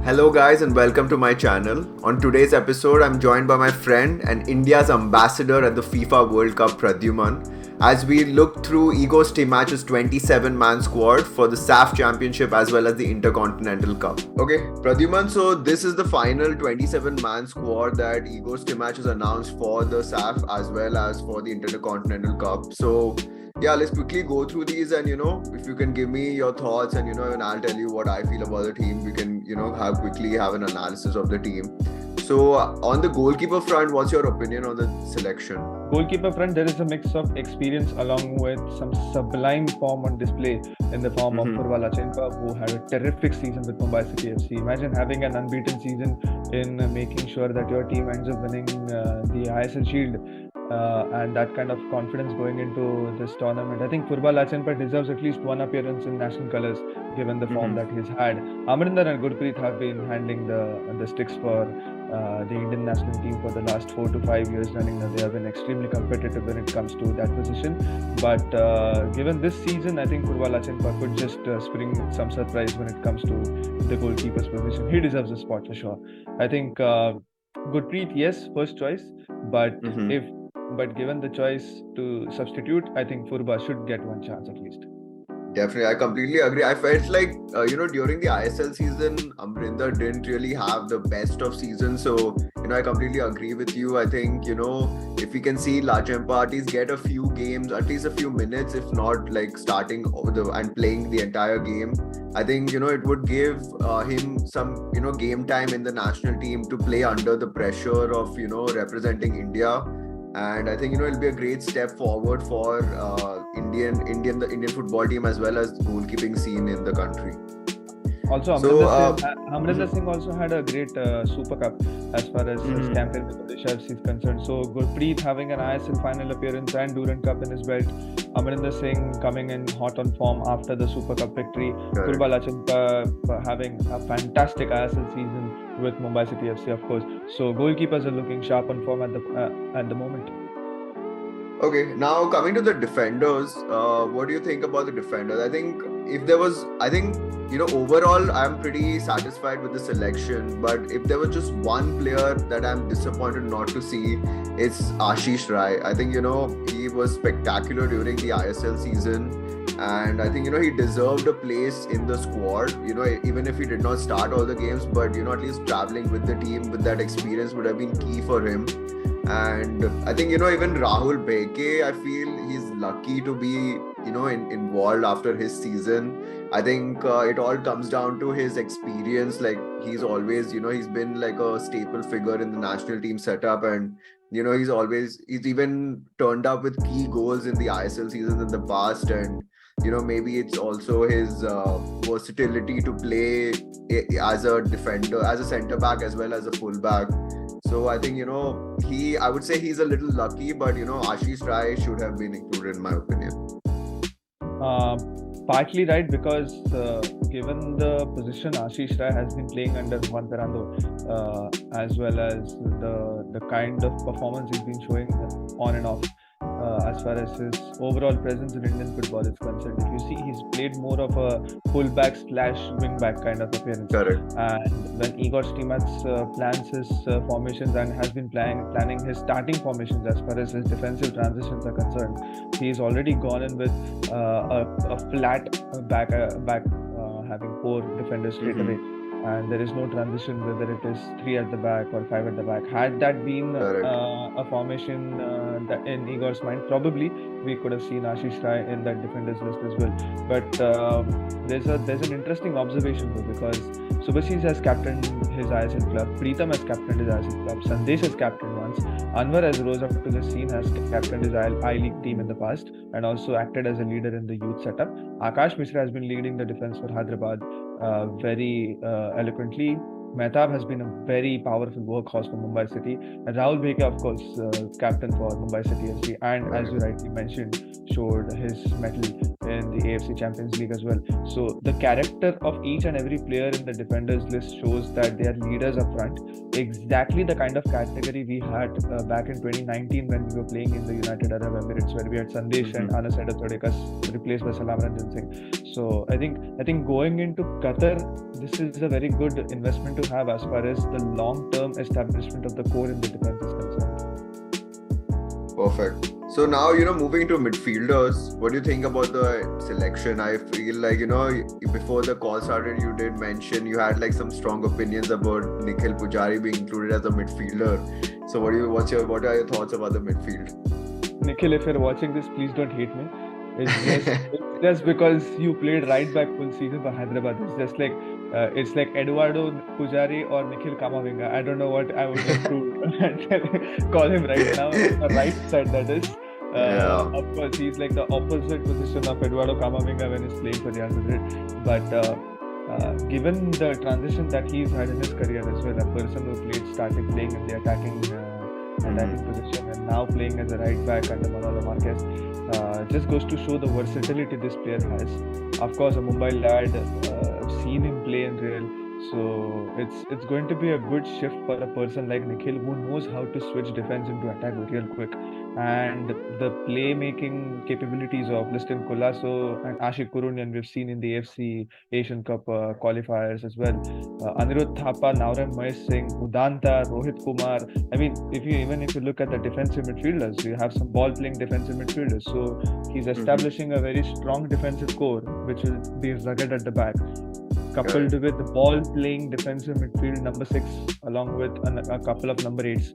Hello guys and welcome to my channel. On today's episode, I'm joined by my friend and India's ambassador at the FIFA World Cup, Pradyumna, as we look through Igor Stimac's 27-man squad for the SAFF Championship as well as the Intercontinental Cup. Okay, Pradyumna, so this is the final 27-man squad that Igor Stimac has announced for the SAFF as well as for the Intercontinental Cup. So yeah, let's quickly go through these and if you can give me your thoughts and and I'll tell you what I feel about the team. We can have an analysis of the team. So on the goalkeeper front, what's your opinion on the selection? Goalkeeper front, there is a mix of experience along with some sublime form on display in the form of Lachenko, who had a terrific season with Mumbai City FC. Imagine having an unbeaten season in making sure that your team ends up winning the ISL Shield. And that kind of confidence going into this tournament. I think Lachenko deserves at least one appearance in national colours given the form that he's had. Amrinder and Gurpreet have been handling the sticks for the Indian national team for the last 4 to 5 years running. They have been extremely competitive when it comes to that position. But given this season, I think Lachenko could just spring some surprise when it comes to the goalkeeper's position. He deserves a spot for sure. I think Gurpreet, yes, first choice, but But given the choice to substitute, I think Furba should get one chance at least. Definitely, I completely agree. I felt like, during the ISL season, Amrinder didn't really have the best of seasons. So, I completely agree with you. I think, if we can see Lachenko at least get a few games, at least a few minutes, if not like starting and playing the entire game, I think, it would give him some, game time in the national team to play under the pressure of, representing India. And I think it'll be a great step forward for the Indian football team as well as the goalkeeping scene in the country. Also, Amrinder Singh also had a great Super Cup as far as his campaign with Odisha FC is concerned. So Gurpreet having an ISL final appearance and Durand Cup in his belt. Amrinder Singh coming in hot on form after the Super Cup victory. Furba Lachenko having a fantastic ISL season with Mumbai City FC, of course. So goalkeepers are looking sharp on form at the moment. Okay, now coming to the defenders, what do you think about the defenders? I think overall I'm pretty satisfied with the selection, but if there was just one player that I'm disappointed not to see, it's Ashish Rai. I think, he was spectacular during the ISL season, and I think, he deserved a place in the squad, even if he did not start all the games, but, at least traveling with the team with that experience would have been key for him. And I think, even Rahul Beke, I feel he's lucky to be, involved after his season. I think it all comes down to his experience. Like he's always, he's been like a staple figure in the national team setup, and he's even turned up with key goals in the ISL seasons in the past. And maybe it's also his versatility to play as a defender, as a centre back as well as a full back. So I think I would say he's a little lucky, but Ashish Rai should have been included in my opinion. Partly right, because given the position Ashish Rai has been playing under Juan Ferrando, as well as the kind of performance he's been showing on and off, as far as his overall presence in Indian football is concerned. If you see, he's played more of a fullback / wingback kind of appearance. Correct. And when Igor Stimac plans his formations and has been planning his starting formations as far as his defensive transitions are concerned, he's already gone in with a flat back having 4 defenders straight away. And there is no transition, whether it is 3 at the back or 5 at the back. Had that been a formation that in Igor's mind, probably we could have seen Ashish Rai in that defenders list as well. But there's an interesting observation though, because Subhasis has captained his ISL club, Preetham has captained his ISL club, Sandesh has captained once, Anwar has rose up to the scene, has captained his I-League team in the past and also acted as a leader in the youth setup. Akash Mishra has been leading the defense for Hyderabad very eloquently. Mehtab has been a very powerful workhorse for Mumbai City. And Rahul Bheke, of course, captain for Mumbai City FC, and as you rightly mentioned, showed his mettle in the AFC Champions League as well. So the character of each and every player in the defenders list shows that they are leaders up front. Exactly the kind of category we had back in 2019 when we were playing in the United Arab Emirates, where we had Sandesh and Anas Todekas replaced by Salam Ranjan Singh. So I think going into Qatar, this is a very good investment to have as far as the long-term establishment of the core in the defense is concerned. Perfect. So now, moving to midfielders, what do you think about the selection? I feel like, before the call started, you did mention you had like some strong opinions about Nikhil Pujari being included as a midfielder. So what are your thoughts about the midfield? Nikhil, if you're watching this, please don't hate me. It's just because you played right back full season for Hyderabad. It's like Eduardo Pujari or Nikhil Kamavinga. I don't know what I would like to call him right now. The right side, that is. Of course, he's like the opposite position of Eduardo Camavinga when he's playing for Real Madrid. But given the transition that he's had in his career as well, a person who started playing in the attacking position and now playing as a right back under Manolo Marquez, just goes to show the versatility this player has. Of course, a Mumbai lad, seen him play in real. So it's going to be a good shift for a person like Nikhil, who knows how to switch defense into attack real quick. And the playmaking capabilities of Liston Colasso and Ashik Kurunian we've seen in the AFC Asian Cup qualifiers as well. Anirudh Thapa, Naurem Mahesh Singh, Udanta, Rohit Kumar. I mean, if you look at the defensive midfielders, you have some ball-playing defensive midfielders. So he's establishing a very strong defensive core, which will be rugged at the back, coupled with the ball-playing defensive midfield number 6, along with a couple of number 8s,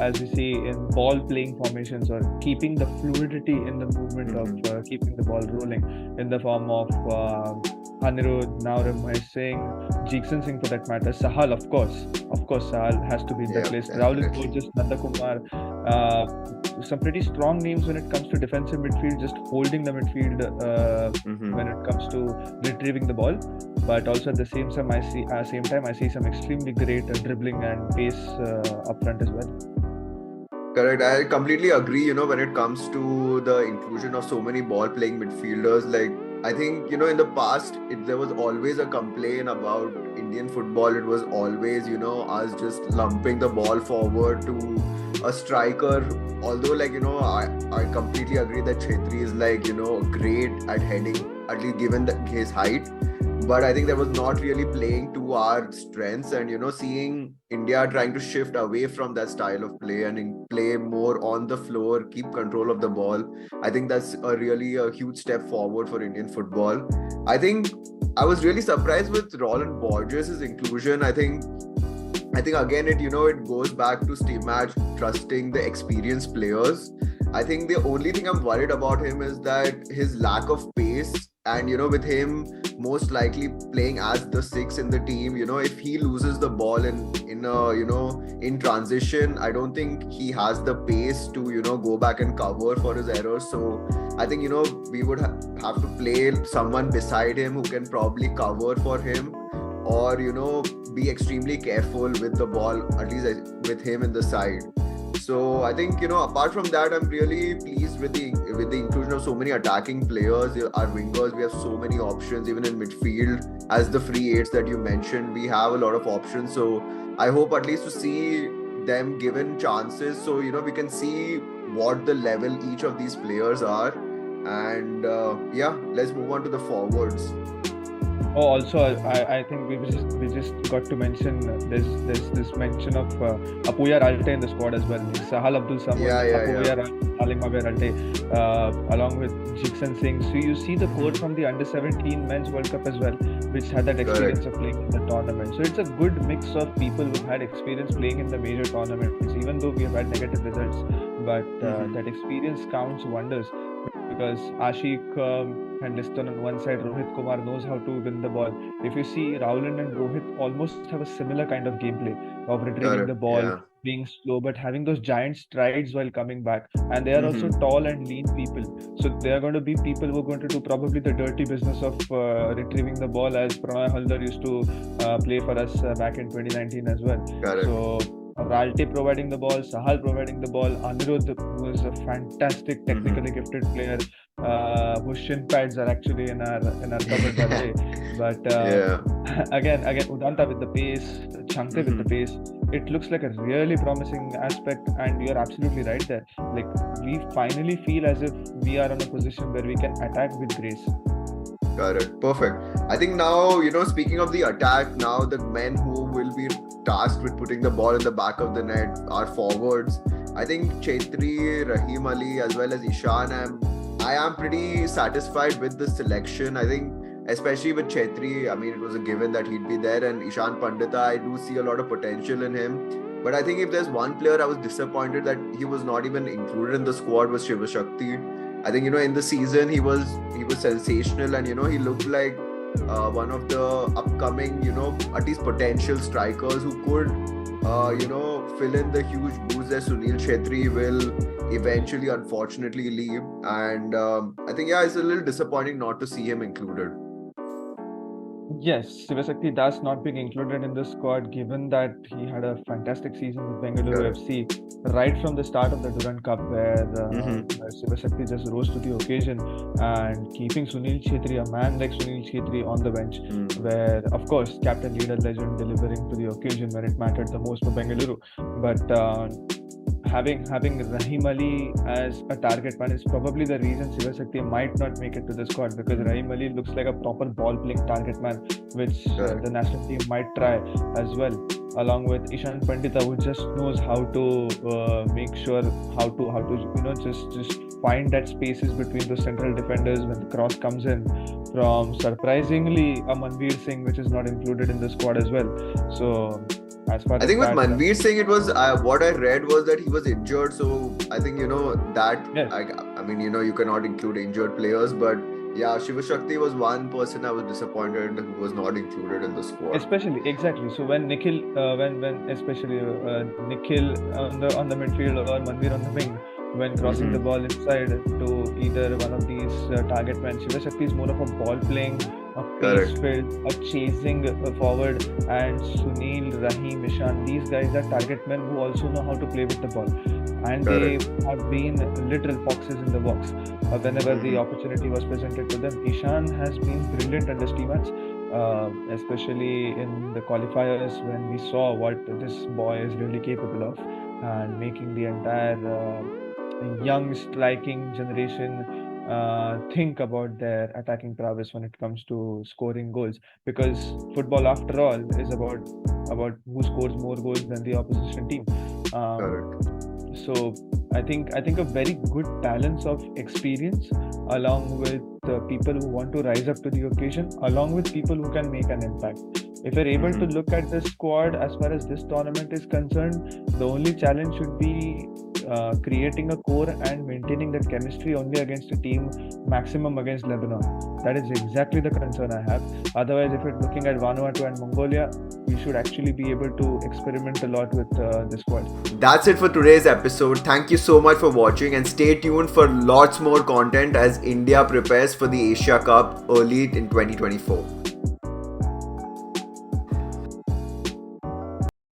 as we see in ball-playing formations, or keeping the fluidity in the movement of keeping the ball rolling in the form of Anirudh, Naurem Mahesh Singh, Jeekson Singh for that matter, Sahal, of course, Sahal has to be in that list. Rahul Burgess, Nanda Kumar, some pretty strong names when it comes to defensive midfield, just holding the midfield when it comes to retrieving the ball. But also at the same time, I see some extremely great dribbling and pace up front as well. Correct. I completely agree. When it comes to the inclusion of so many ball-playing midfielders, like I think, in the past, there was always a complaint about Indian football. It was always, us just lumping the ball forward to a striker. Although, I completely agree that Chhetri is great at heading, at least given his height. But I think that was not really playing to our strengths, and seeing India trying to shift away from that style of play and play more on the floor, keep control of the ball. I think that's really a huge step forward for Indian football. I think I was really surprised with Roland Borges' inclusion. I think again it goes back to Stimac trusting the experienced players. I think the only thing I'm worried about him is that his lack of pace, and with him most likely playing as the 6 in the team, if he loses the ball in transition, I don't think he has the pace to go back and cover for his errors. So I think we would have to play someone beside him who can probably cover for him, or be extremely careful with the ball, at least with him in the side. So I think apart from that, I'm really pleased with the inclusion of so many attacking players. Our wingers, we have so many options. Even in midfield, as the free eights that you mentioned, we have a lot of options. So I hope at least to see them given chances, so we can see what the level each of these players are. And let's move on to the forwards. Oh, also, I think we just got to mention there's this mention of Apuyar Alte in the squad as well. Sahal Abdul Samad, Apuyar Aling Maber Alte, along with Jeekson Singh. So you see the core from the under-17 Men's World Cup as well, which had that experience of playing in the tournament. So it's a good mix of people who've had experience playing in the major tournaments, even though we have had negative results. But that experience counts wonders, because Ashik and Liston on one side, Rohit Kumar knows how to win the ball. If you see, Rowland and Rohit almost have a similar kind of gameplay of retrieving the ball, being slow, but having those giant strides while coming back. And they are also tall and lean people. So they are going to be people who are going to do probably the dirty business of retrieving the ball, as Pranay Haldar used to play for us back in 2019 as well. Correct. So Ralte providing the ball, Sahal providing the ball, Anirudh, who is a fantastic technically gifted player, whose shin pads are actually in our cupboard, by the way. But again, Udanta with the pace, Chankte with the pace. It looks like a really promising aspect, and you're absolutely right there. Like, we finally feel as if we are in a position where we can attack with grace. Correct. Perfect. I think now, speaking of the attack, now the men who will be tasked with putting the ball in the back of the net are forwards. I think Chetri, Rahim Ali, as well as Ishan, I am pretty satisfied with the selection. I think, especially with Chetri, I mean, it was a given that he'd be there, and Ishan Pandita, I do see a lot of potential in him. But I think if there's one player I was disappointed that he was not even included in the squad was Shiva Shakti. I think, in the season he was sensational, and he looked like one of the upcoming, at least potential strikers who could, fill in the huge boots that Sunil Chetri will eventually, unfortunately, leave. And I think, it's a little disappointing not to see him included. Yes, Sivasakti Das not being included in the squad, given that he had a fantastic season with Bengaluru FC right from the start of the Durand Cup, where Sivasakti just rose to the occasion, and keeping Sunil Chetri, a man like Sunil Chetri, on the bench, where, of course, captain, leader, legend, delivering to the occasion when it mattered the most for Bengaluru. But having Rahim Ali as a target man is probably the reason Sivasakti might not make it to the squad, because Rahim Ali looks like a proper ball-playing target man, which the national team might try as well, along with Ishan Pandita, who just knows how to make sure how to just find that spaces between the central defenders when the cross comes in from, surprisingly, a Manveer Singh, which is not included in the squad as well. So I think with Manveer Singh, it was what I read was that he was injured. So I think I mean, you cannot include injured players, but yeah, Shiva Shakti was one person I was disappointed who was not included in the squad. Especially, exactly. So when Nikhil, especially Nikhil on the midfield or Manveer on the wing, when crossing the ball inside to either one of these target men, Shiva Shakti is more of a ball playing, a pace filled, a chasing forward, and Sunil, Rahim, Ishan, these guys are target men who also know how to play with the ball, and they have been literal foxes in the box. Whenever the opportunity was presented to them, Ishan has been brilliant under Stimac, especially in the qualifiers, when we saw what this boy is really capable of, and making the entire young striking generation think about their attacking prowess when it comes to scoring goals, because football, after all, is about who scores more goals than the opposition team. So I think a very good balance of experience, along with people who want to rise up to the occasion, along with people who can make an impact. If you're able to look at the squad as far as this tournament is concerned, the only challenge should be creating a core and maintaining that chemistry only against a team maximum against Lebanon. That is exactly the concern I have. Otherwise, if you're looking at Vanuatu and Mongolia, we should actually be able to experiment a lot with the squad. That's it for today's episode. Thank you so much for watching, and stay tuned for lots more content as India prepares for the Asia Cup early in 2024.